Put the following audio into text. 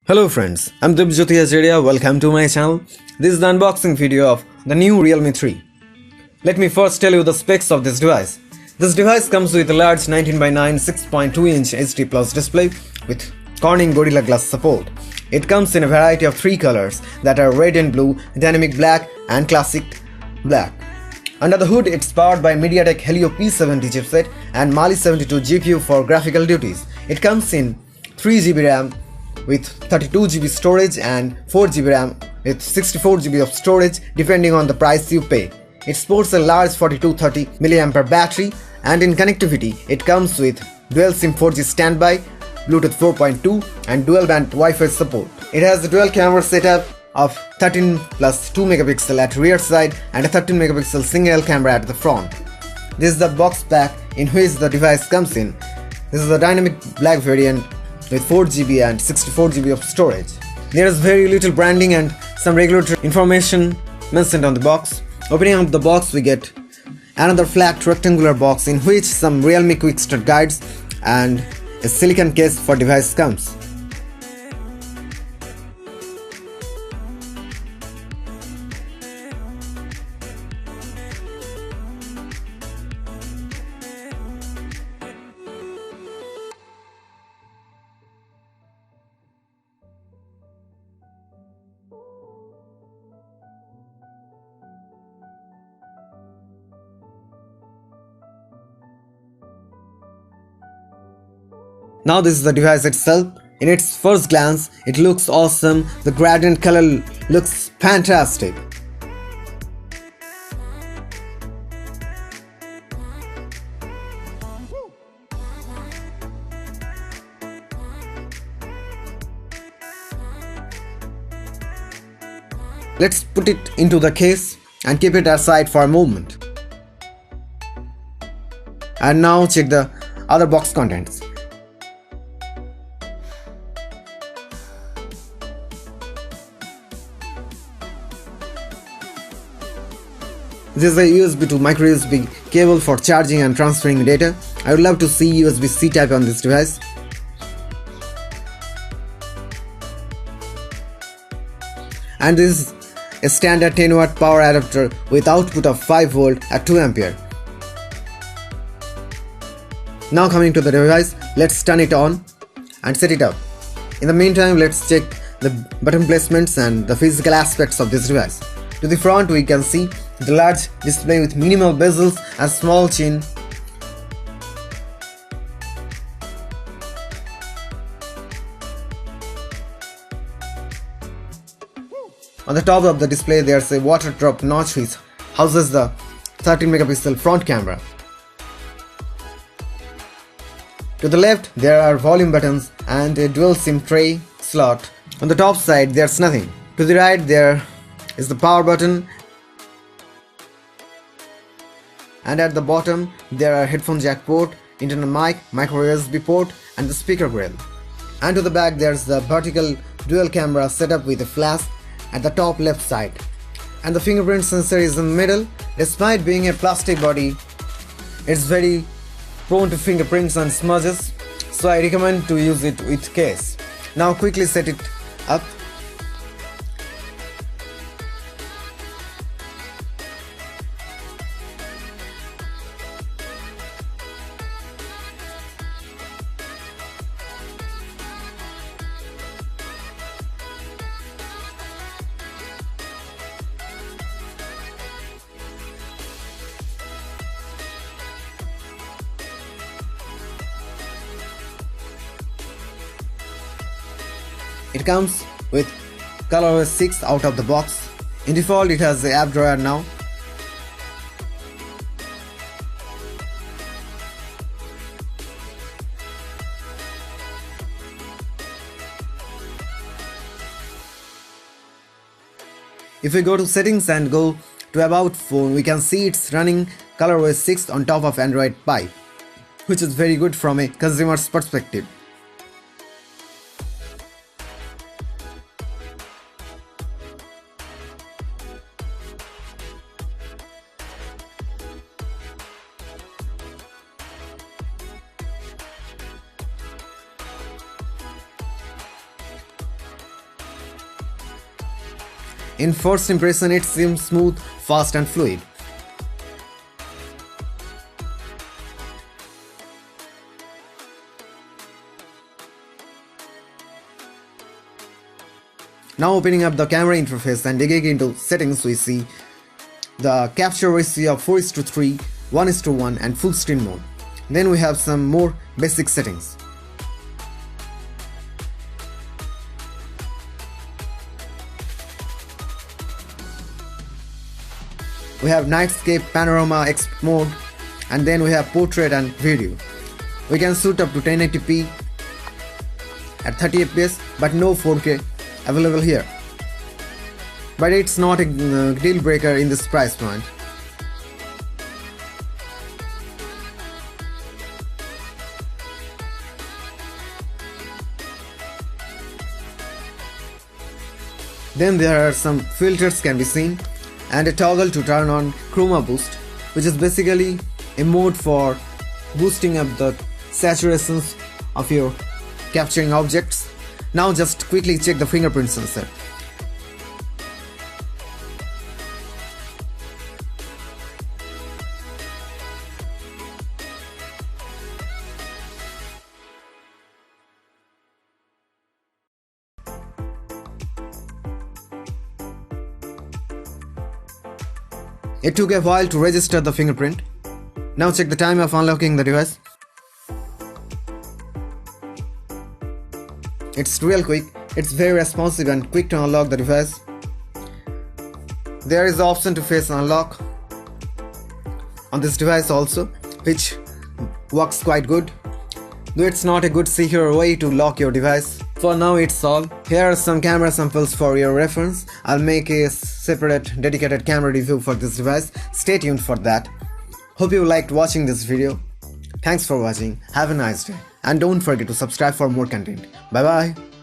Hello friends, I'm Debjyoti Acharyya. Welcome to my channel. This is the unboxing video of the new Realme 3. Let me first tell you the specs of this device. This device comes with a large 19:9 6.2-inch HD Plus display with Corning Gorilla Glass support. It comes in a variety of three colors that are red and blue, dynamic black and classic black. Under the hood, it's powered by MediaTek Helio P70 chipset and Mali 72 GPU for graphical duties. It comes in 3GB RAM with 32GB storage and 4GB RAM with 64GB of storage depending on the price you pay. It sports a large 4230 mAh battery, and in connectivity it comes with dual SIM 4G standby, Bluetooth 4.2 and dual band Wi-Fi support. It has a dual camera setup of 13 plus 2 megapixel at rear side and a 13 megapixel single camera at the front. This is the box pack in which the device comes in. This is the dynamic black variant with 4GB and 64GB of storage. There is very little branding and some regulatory information mentioned on the box. Opening up the box, we get another flat rectangular box in which some Realme quick start guides and a silicone case for device comes. Now this is the device itself. In its first glance, it looks awesome. The gradient color looks fantastic. Let's put it into the case and keep it aside for a moment. And now check the other box contents. This is a USB to micro USB cable for charging and transferring data. I would love to see USB-C type on this device. And this is a standard 10-watt power adapter with output of 5V at 2A. Now coming to the device, let's turn it on and set it up. In the meantime, let's check the button placements and the physical aspects of this device. To the front, we can see the large display with minimal bezels and small chin. On the top of the display, there's a water drop notch which houses the 13 megapixel front camera. To the left, there are volume buttons and a dual SIM tray slot. On the top side, there's nothing. To the right, there is the power button, and at the bottom there are headphone jack port, internal mic, micro USB port and the speaker grill. And to the back there's the vertical dual camera setup with a flash at the top left side. And the fingerprint sensor is in the middle. Despite being a plastic body, it's very prone to fingerprints and smudges, so I recommend to use it with case. Now quickly set it up. It comes with ColorOS 6 out of the box. In default, it has the app drawer now. If we go to settings and go to about phone, we can see it's running ColorOS 6 on top of Android Pie, which is very good from a consumer's perspective. In first impression, it seems smooth, fast and fluid. Now opening up the camera interface and digging into settings, we see the capture ratio of 4:3, 1:1 and full screen mode. Then we have some more basic settings. We have nightscape, panorama, X mode, and then we have portrait and video. We can shoot up to 1080p at 30 fps, but no 4K available here. But it's not a deal breaker in this price point. Then there are some filters can be seen and a toggle to turn on chroma boost, which is basically a mode for boosting up the saturations of your capturing objects. Now just quickly check the fingerprint sensor. It took a while to register the fingerprint. Now check the time of unlocking the device. It's real quick, it's very responsive and quick to unlock the device. There is the option to face unlock on this device also, which works quite good. Though it's not a good secure way to lock your device. For now it's all. Here are some camera samples for your reference. I'll make a separate dedicated camera review for this device. Stay tuned for that. Hope you liked watching this video. Thanks for watching. Have a nice day. And don't forget to subscribe for more content. Bye bye.